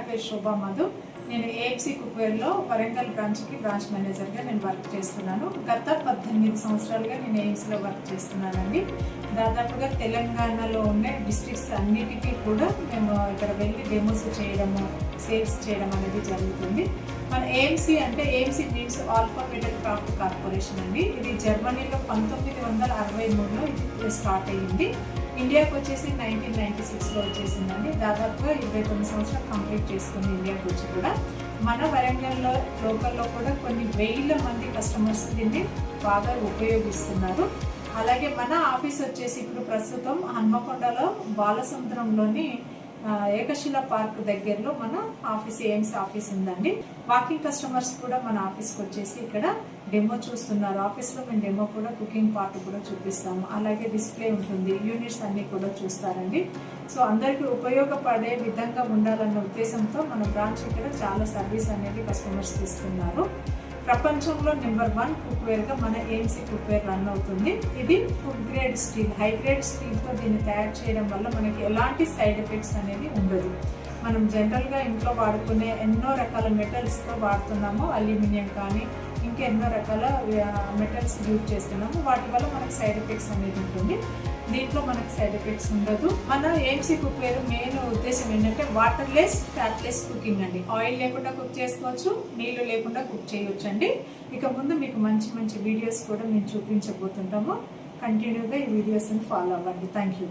పేరు శోభా మధు. నేను ఏఎంసీ కుక్వేర్లో వరంగల్ బ్రాంచ్కి బ్రాంచ్ మేనేజర్గా నేను వర్క్ చేస్తున్నాను. గత 18 సంవత్సరాలుగా నేను ఏఎంసీలో వర్క్ చేస్తున్నానండి. దాదాపుగా తెలంగాణలో ఉన్న డిస్ట్రిక్ట్స్ అన్నిటికీ కూడా మేము ఇక్కడ వెళ్ళి డెమోస్ చేయడము, సేల్స్ చేయడం అనేది జరుగుతుంది. మన ఏఎంసీ అంటే AMC means alpha metal craft corporation అండి. ఇది జర్మనీలో 1963లో ఇది స్టార్ట్ అయ్యింది. ఇండియాకి వచ్చేసి 1996లో వచ్చేసిందండి. దాదాపుగా 29 సంవత్సరాలు కంప్లీట్ చేసుకుంది ఇండియాకి వచ్చి కూడా. మన వరంగల్లో లోకల్లో కూడా కొన్ని వేల మంది కస్టమర్స్ దీన్ని బాగా ఉపయోగిస్తున్నారు. అలాగే మన ఆఫీస్ వచ్చేసి ఇప్పుడు ప్రస్తుతం హన్మకొండలో బాలసముద్రంలోని ఏకశిల పార్క్ దగ్గరలో మన ఆఫీస్ ఏఎంసీ ఆఫీస్ ఉందండి. వాకింగ్ కస్టమర్స్ కూడా మన ఆఫీస్కి వచ్చేసి ఇక్కడ డెమో చూస్తున్నారు. ఆఫీస్లో మేము డెమో కూడా కుకింగ్ పార్ట్ కూడా చూపిస్తాము. అలాగే డిస్ప్లే ఉంటుంది, యూనిట్స్ అన్నీ కూడా చూస్తారండి. సో అందరికీ ఉపయోగపడే విధంగా ఉండాలన్న ఉద్దేశంతో మన బ్రాంచ్ ఇక్కడ చాలా సర్వీస్ అనేది కస్టమర్స్కి ఇస్తున్నారు. ప్రపంచంలో నెంబర్ 1 కుక్వేర్గా మన ఏఎంసీ కుక్వేర్ రన్ అవుతుంది. ఇది food grade steel, high grade స్టీల్తో దీన్ని తయారు చేయడం వల్ల మనకి ఎలాంటి సైడ్ ఎఫెక్ట్స్ అనేది ఉండదు. మనం జనరల్గా ఇంట్లో వాడుకునే ఎన్నో రకాల మెటల్స్తో వాడుతున్నాము, అల్యూమినియం కానీ ఇంకెన్నో రకాల మెటల్స్ యూజ్ చేస్తున్నాము. వాటి వల్ల మనకు సైడ్ ఎఫెక్ట్స్ అనేది ఉంటుంది. దీంట్లో మనకు సైడ్ ఎఫెక్ట్స్ ఉండదు. మన ఏఎంసీ కుక్వేర్ మెయిన్ ఉద్దేశం ఏంటంటే వాటర్లెస్, ఫ్యాట్లెస్ కుకింగ్ అండి. ఆయిల్ లేకుండా కుక్ చేసుకోవచ్చు, నీళ్లు లేకుండా కుక్ చేయవచ్చు అండి. ఇక ముందు మీకు మంచి మంచి వీడియోస్ కూడా మేము చూపించబోతుంటాము. కంటిన్యూగా ఈ వీడియోస్ని ఫాలో అవ్వండి. Thank you.